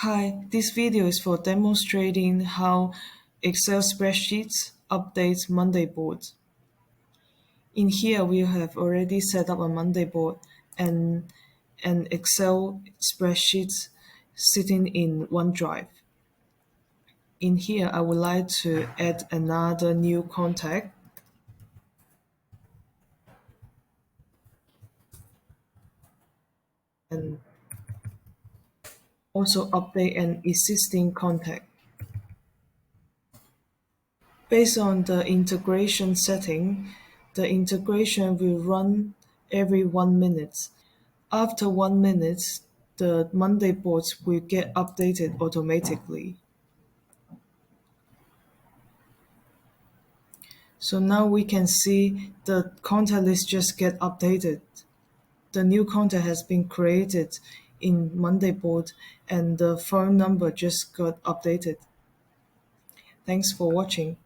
Hi, this video is for demonstrating how Excel spreadsheets update Monday board. In here, we have already set up a Monday board and an Excel spreadsheet sitting in OneDrive. In here, I would like to add another new contact and also update an existing contact. Based on the integration setting, the integration will run every 1 minute. After 1 minute, the Monday boards will get updated automatically. So now we can see the contact list just get updated. The new contact has been created in Monday board and the phone number just got updated. Thanks for watching.